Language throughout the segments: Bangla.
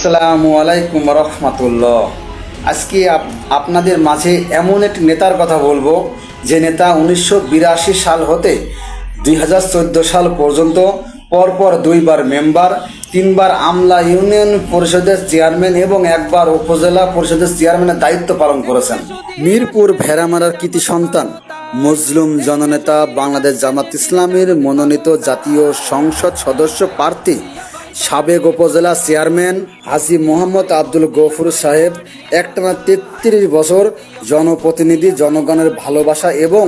আসসালামু আলাইকুম রহমতুল্লাহ। আজকে আপনাদের মাঝে এমন একটি নেতার কথা বলবো যে নেতা 1982 সাল হতে 2014 সাল পর্যন্ত পরপর দুইবার মেম্বার, তিনবার আমলা ইউনিয়ন পরিষদের চেয়ারম্যান এবং একবার উপজেলা পরিষদের চেয়ারম্যানের দায়িত্ব পালন করেছেন। মিরপুর ভেড়ামারার কৃতি সন্তান, মজলুম জননেতা, বাংলাদেশ জামাত ইসলামীর মনোনীত জাতীয় সংসদ সদস্য প্রার্থী, সাবেক উপজেলা চেয়ারম্যান হাজী মোহাম্মদ আব্দুল গফুর সাহেব একটানা 33 বছর জনপ্রতিনিধি, জনগণের ভালোবাসা এবং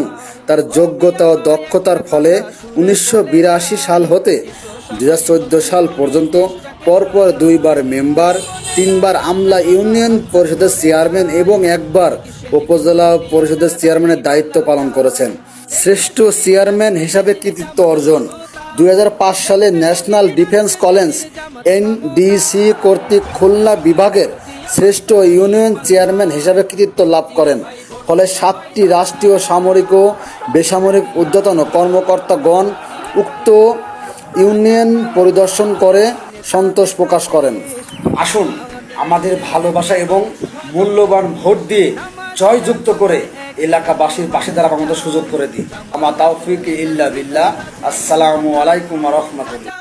তার যোগ্যতা ও দক্ষতার ফলে 1982 সাল হতে 2014 সাল পর্যন্ত পরপর দুইবার মেম্বার, তিনবার আমলা ইউনিয়ন পরিষদের চেয়ারম্যান এবং একবার উপজেলা পরিষদের চেয়ারম্যানের দায়িত্ব পালন করেছেন। শ্রেষ্ঠ চেয়ারম্যান হিসাবে কৃতিত্ব অর্জন: 2005 সালে ন্যাশনাল ডিফেন্স কলেজ এনডিসি কর্তৃক খুলনা বিভাগের শ্রেষ্ঠ ইউনিয়ন চেয়ারম্যান হিসাবে কৃতিত্ব লাভ করেন। ফলে 7টি রাষ্ট্রীয় সামরিক ও বেসামরিক ঊর্ধ্বতন কর্মকর্তাগণ উক্ত ইউনিয়ন পরিদর্শন করে সন্তোষ প্রকাশ করেন। আসুন আমাদের ভালোবাসা এবং মূল্যবান ভোট দিয়ে জয়যুক্ত করে এলাকাবাসীর পাশে দাঁড়াবার মতো সুযোগ করে দিই। আমার তাওফিক ইল্লা বিল্লাহ। আসসালামু আলাইকুম রহমতুল্লাহ।